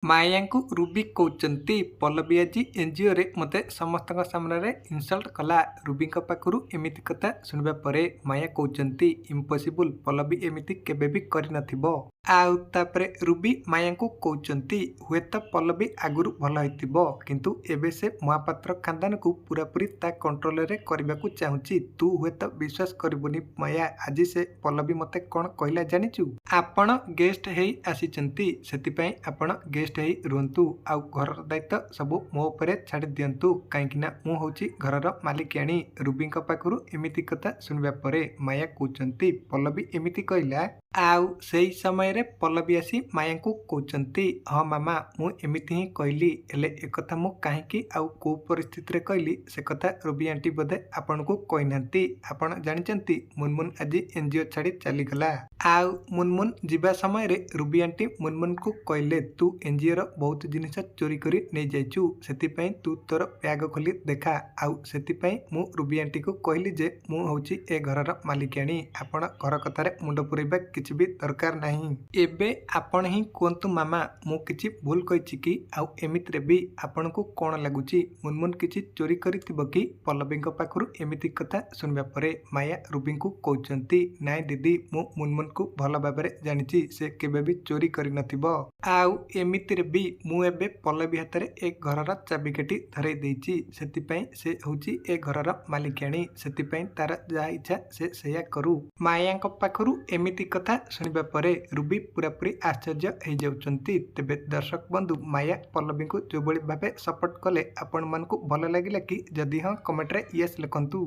ମାୟାଙ୍କୁ Ruby କହୁଛନ୍ତି ପଲ୍ଲବୀ ଆଜି ଏନ୍ଜିଓରେ ମୋତେ ସମସ୍ତଙ୍କ ସାମ୍ନାରେ ଇନସଲ୍ଟ କଲା। ରୁବିଙ୍କ ପାଖରୁ ଏମିତି କଥା ଶୁଣିବା ପରେ ମାୟା କହୁଛନ୍ତି ଇମ୍ପସିବୁଲ, ପଲ୍ଲବୀ ଏମିତି କେବେ ବି କରିନଥିବ। ଆଉ ତାପରେ ରୁବି ମାୟାଙ୍କୁ କହୁଛନ୍ତି ହୁଏତ ପଲ୍ଲବୀ ଆଗରୁ ଭଲ ହେଇଥିବ, କିନ୍ତୁ ଏବେ ସେ ମହାପାତ୍ର ଖାନଦାନକୁ ପୁରାପୁରି ତା କଣ୍ଟ୍ରୋଲରେ କରିବାକୁ ଚାହୁଁଛି। ତୁ ହୁଏତ ବିଶ୍ୱାସ କରିବୁନି ମାୟା, ଆଜି ସେ ପଲ୍ଲବୀ ମୋତେ କ'ଣ କହିଲା ଜାଣିଛୁ? ଆପଣ ଗେଷ୍ଟ ହେଇ ଆସିଛନ୍ତି, ସେଥିପାଇଁ ଆପଣ ଗେଷ୍ଟ ହେଇ ରୁହନ୍ତୁ, ଆଉ ଘରର ଦାୟିତ୍ୱ ସବୁ ମୋ ଉପରେ ଛାଡ଼ି ଦିଅନ୍ତୁ, କାହିଁକିନା ମୁଁ ହେଉଛି ଘରର ମାଲିକାଣୀ। ରୁବିଙ୍କ ପାଖରୁ ଏମିତି କଥା ଶୁଣିବା ପରେ ମାୟା କହୁଛନ୍ତି ପଲ୍ଲବୀ ଏମିତି କହିଲା। ଆଉ ସେଇ ସମୟରେ ପଲ୍ଲବୀ ଆସି ମାୟାଙ୍କୁ କହୁଛନ୍ତି ହଁ ମାମା, ମୁଁ ଏମିତି ହିଁ କହିଲି, ହେଲେ ଏକଥା ମୁଁ କାହିଁକି ଆଉ କେଉଁ ପରିସ୍ଥିତିରେ କହିଲି ସେ କଥା ରୁବି ଆଣ୍ଟି ବୋଧେ ଆପଣଙ୍କୁ କହିନାହାନ୍ତି। ଆପଣ ଜାଣିଛନ୍ତି ମୁନମୁନ ଆଜି ଏନ୍ଜିଓ ଛାଡ଼ି ଚାଲିଗଲା। ଆଉ ମୁନମୁନ ଯିବା ସମୟରେ ରୁବି ଆଣ୍ଟି ମୁନମୁନକୁ କହିଲେ ତୁ ଏନ୍ଜିଓର ବହୁତ ଜିନିଷ ଚୋରି କରି ନେଇଯାଇଛୁ, ସେଥିପାଇଁ ତୁ ତୋର ବ୍ୟାଗ ଖୋଲି ଦେଖା। ଆଉ ସେଥିପାଇଁ ମୁଁ ରୁବି ଆଣ୍ଟିକୁ କହିଲି ଯେ ମୁଁ ହେଉଛି ଏ ଘରର ମାଲିକାଣୀ, ଆପଣ ଘର କଥାରେ ମୁଣ୍ଡ ପୁରେଇବା କିଛି ବି ଦରକାର ନାହିଁ। ଏବେ ଆପଣ ହିଁ କୁହନ୍ତୁ ମାମା, ମୁଁ କିଛି ଭୁଲ କହିଛି କି? ଆଉ ଏମିତିରେ ବି ଆପଣଙ୍କୁ କ'ଣ ଲାଗୁଛି ମୁନମୁନ କିଛି ଚୋରି କରିଥିବ କି? ପଲ୍ଲବୀଙ୍କ ପାଖରୁ ଏମିତି କଥା ଶୁଣିବା ପରେ ମାୟା ରୁବିଙ୍କୁ କହୁଛନ୍ତି ନାଇଁ ଦିଦି, ମୁଁ ମୁନମୁନକୁ ଭଲ ଭାବରେ ଜାଣିଛି, ସେ କେବେ ବି ଚୋରି କରିନଥିବ। ଆଉ ଏମିତିରେ ବି ମୁଁ ଏବେ ପଲ୍ଲବୀ ହାତରେ ଏ ଘରର ଚାବିକାଠି ଧରେଇ ଦେଇଛି, ସେଥିପାଇଁ ସେ ହେଉଛି ଏ ଘରର ମାଲିକାଣୀ, ସେଥିପାଇଁ ତାର ଯାହା ଇଚ୍ଛା ସେ ସେଇଆ କରୁ। ମାୟାଙ୍କ ପାଖରୁ ଏମିତି କଥା ଶୁଣିବା ପରେ ରୁବି ପୁରାପୁରି ଆଶ୍ଚର୍ଯ୍ୟ ହେଇଯାଉଛନ୍ତି। ତେବେ ଦର୍ଶକ ବନ୍ଧୁ, ମାୟା ପଲ୍ଲବୀଙ୍କୁ ଯେଉଁଭଳି ଭାବେ ସପୋର୍ଟ କଲେ ଆପଣମାନଙ୍କୁ ଭଲ ଲାଗିଲା କି? ଯଦି ହଁ, କମେଣ୍ଟରେ ୟେସ୍ ଲେଖନ୍ତୁ।